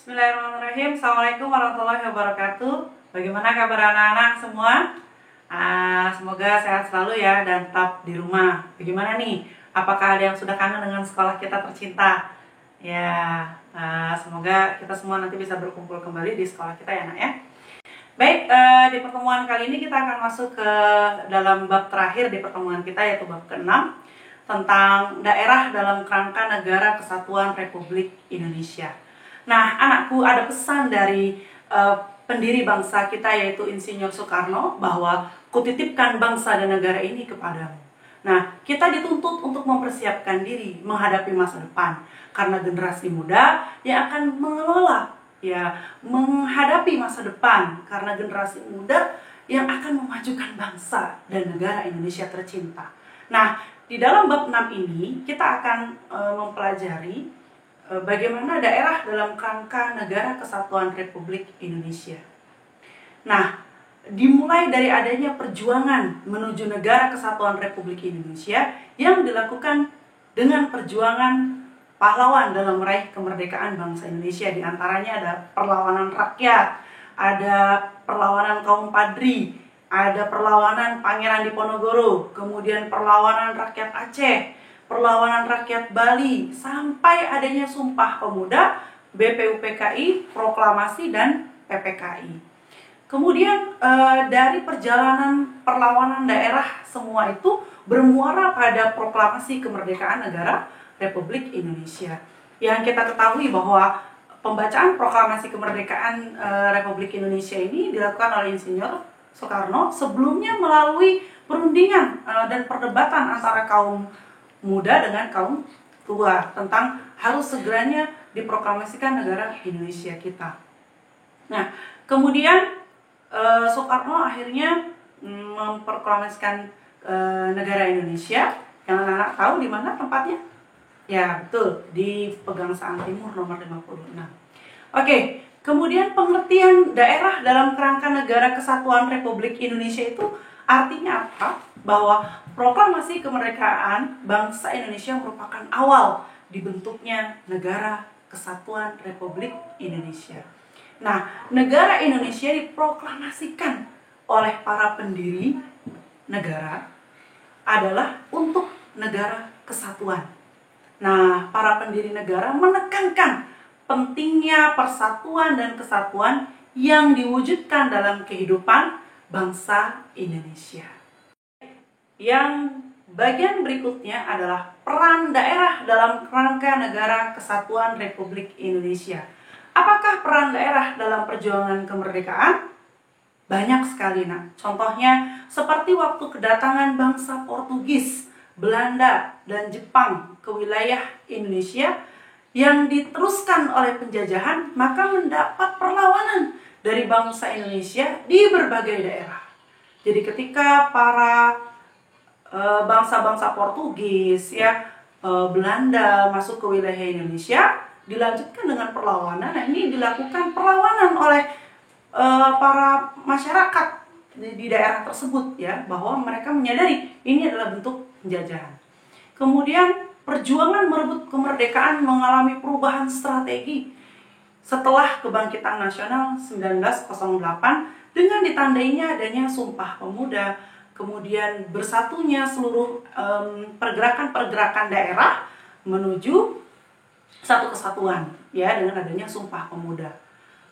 Bismillahirrahmanirrahim. Assalamualaikum warahmatullahi wabarakatuh. Bagaimana kabar anak-anak semua? Semoga sehat selalu ya dan tetap di rumah. Bagaimana nih? Apakah ada yang sudah kangen dengan sekolah kita tercinta? Ya, semoga kita semua nanti bisa berkumpul kembali di sekolah kita ya nak ya. Baik, di pertemuan kali ini kita akan masuk ke dalam bab terakhir di pertemuan kita, yaitu bab ke-6 tentang daerah dalam kerangka Negara Kesatuan Republik Indonesia. Nah, anakku, ada pesan dari pendiri bangsa kita, yaitu Insinyur Soekarno, bahwa kutitipkan bangsa dan negara ini kepadamu. Nah, kita dituntut untuk mempersiapkan diri menghadapi masa depan, karena generasi muda yang akan mengelola, menghadapi masa depan, karena generasi muda yang akan memajukan bangsa dan negara Indonesia tercinta. Nah, di dalam bab 6 ini kita akan mempelajari bagaimana daerah dalam kerangka Negara Kesatuan Republik Indonesia. Nah, dimulai dari adanya perjuangan menuju Negara Kesatuan Republik Indonesia yang dilakukan dengan perjuangan pahlawan dalam meraih kemerdekaan bangsa Indonesia. Di antaranya ada perlawanan rakyat, ada perlawanan kaum Padri, ada perlawanan Pangeran Diponegoro, kemudian perlawanan rakyat Aceh, perlawanan rakyat Bali, sampai adanya Sumpah Pemuda, BPUPKI, proklamasi, dan PPKI. Kemudian dari perjalanan perlawanan daerah semua itu bermuara pada proklamasi kemerdekaan negara Republik Indonesia. Yang kita ketahui bahwa pembacaan proklamasi kemerdekaan Republik Indonesia ini dilakukan oleh Insinyur Soekarno sebelumnya melalui perundingan dan perdebatan antara kaum muda dengan kaum tua tentang harus segeranya diproklamasikan negara Indonesia kita. Nah, kemudian Soekarno akhirnya memproklamasikan negara Indonesia. Yang anak-anak tahu di mana tempatnya? Ya, betul, di Pegangsaan Timur nomor 56. Oke, kemudian pengertian daerah dalam kerangka Negara Kesatuan Republik Indonesia itu artinya apa? Bahwa proklamasi kemerdekaan bangsa Indonesia merupakan awal dibentuknya Negara Kesatuan Republik Indonesia. Nah, negara Indonesia diproklamasikan oleh para pendiri negara adalah untuk negara kesatuan. Nah, para pendiri negara menekankan pentingnya persatuan dan kesatuan yang diwujudkan dalam kehidupan bangsa Indonesia. Yang bagian berikutnya adalah peran daerah dalam kerangka Negara Kesatuan Republik Indonesia. Apakah peran daerah dalam perjuangan kemerdekaan? Banyak sekali, nak. Contohnya seperti waktu kedatangan bangsa Portugis, Belanda, dan Jepang ke wilayah Indonesia yang diteruskan oleh penjajahan, maka mendapat perlawanan dari bangsa Indonesia di berbagai daerah. Jadi ketika para bangsa-bangsa Portugis, Belanda masuk ke wilayah Indonesia, dilanjutkan dengan perlawanan. Nah, ini dilakukan perlawanan oleh para masyarakat di daerah tersebut, bahwa mereka menyadari ini adalah bentuk penjajahan. Kemudian perjuangan merebut kemerdekaan mengalami perubahan strategi setelah kebangkitan nasional 1908 dengan ditandainya adanya Sumpah Pemuda, kemudian bersatunya seluruh pergerakan-pergerakan daerah menuju satu kesatuan, dengan adanya Sumpah Pemuda.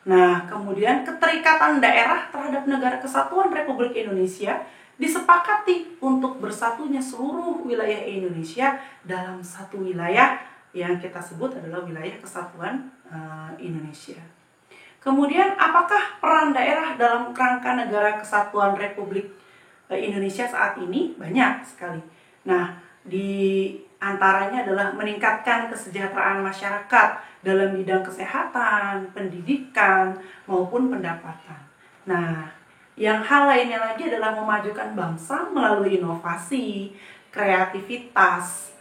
Nah, kemudian keterikatan daerah terhadap Negara Kesatuan Republik Indonesia disepakati untuk bersatunya seluruh wilayah Indonesia dalam satu wilayah yang kita sebut adalah wilayah Kesatuan Indonesia. Kemudian, apakah peran daerah dalam kerangka Negara Kesatuan Republik Indonesia saat ini? Banyak sekali. Nah, di antaranya adalah meningkatkan kesejahteraan masyarakat dalam bidang kesehatan, pendidikan, maupun pendapatan. Nah, yang hal lainnya lagi adalah memajukan bangsa melalui inovasi, kreativitas,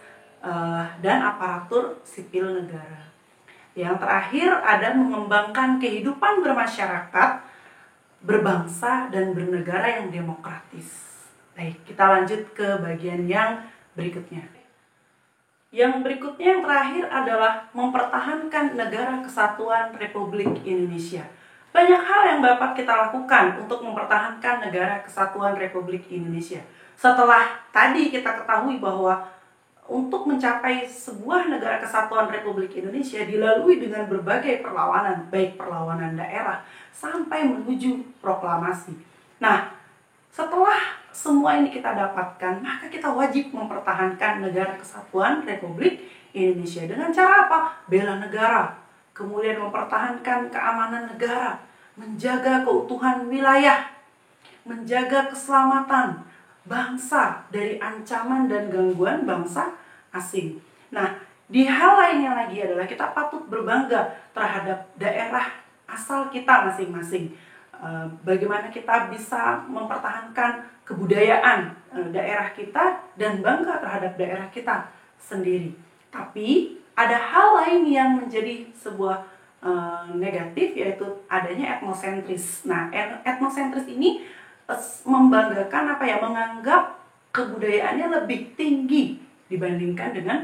dan aparatur sipil negara. Yang terakhir ada mengembangkan kehidupan bermasyarakat, berbangsa, dan bernegara yang demokratis. Baik, kita lanjut ke bagian yang berikutnya. Yang berikutnya, yang terakhir adalah mempertahankan negara kesatuan Republik Indonesia. Banyak hal yang dapat kita lakukan untuk mempertahankan negara kesatuan Republik Indonesia. Setelah tadi kita ketahui bahwa untuk mencapai sebuah negara kesatuan Republik Indonesia dilalui dengan berbagai perlawanan, baik perlawanan daerah sampai menuju proklamasi. Nah, setelah semua ini kita dapatkan, maka kita wajib mempertahankan negara kesatuan Republik Indonesia. Dengan cara apa? Bela negara, kemudian mempertahankan keamanan negara, menjaga keutuhan wilayah, menjaga keselamatan bangsa dari ancaman dan gangguan bangsa asing. Nah, di hal lainnya lagi adalah kita patut berbangga terhadap daerah asal kita masing-masing. Bagaimana kita bisa mempertahankan kebudayaan daerah kita dan bangga terhadap daerah kita sendiri. Tapi ada hal lain yang menjadi sebuah negatif, yaitu adanya etnosentris. Nah, etnosentris ini membanggakan menganggap kebudayaannya lebih tinggi dibandingkan dengan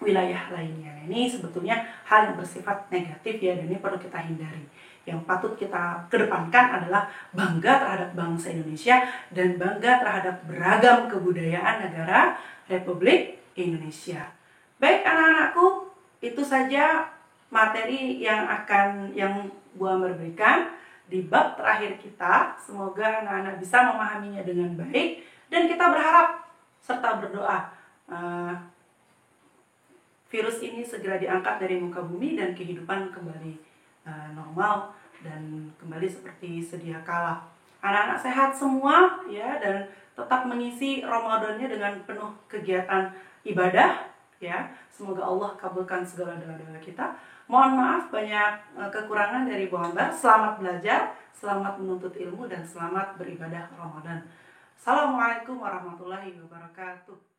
wilayah lainnya. Ini sebetulnya hal yang bersifat negatif ya, dan ini perlu kita hindari. Yang patut kita kedepankan adalah bangga terhadap bangsa Indonesia dan bangga terhadap beragam kebudayaan negara Republik Indonesia. Baik anak-anakku, itu saja materi yang Bu Ambar berikan di bab terakhir kita. Semoga anak-anak bisa memahaminya dengan baik, dan kita berharap serta berdoa virus ini segera diangkat dari muka bumi dan kehidupan kembali normal dan kembali seperti sedia kala. Anak-anak sehat semua ya, dan tetap mengisi Ramadannya dengan penuh kegiatan ibadah ya. Semoga Allah kabulkan segala doa-doa kita. Mohon maaf banyak kekurangan dari Bu Ambar. Selamat belajar, selamat menuntut ilmu, dan selamat beribadah Ramadan. Assalamualaikum warahmatullahi wabarakatuh.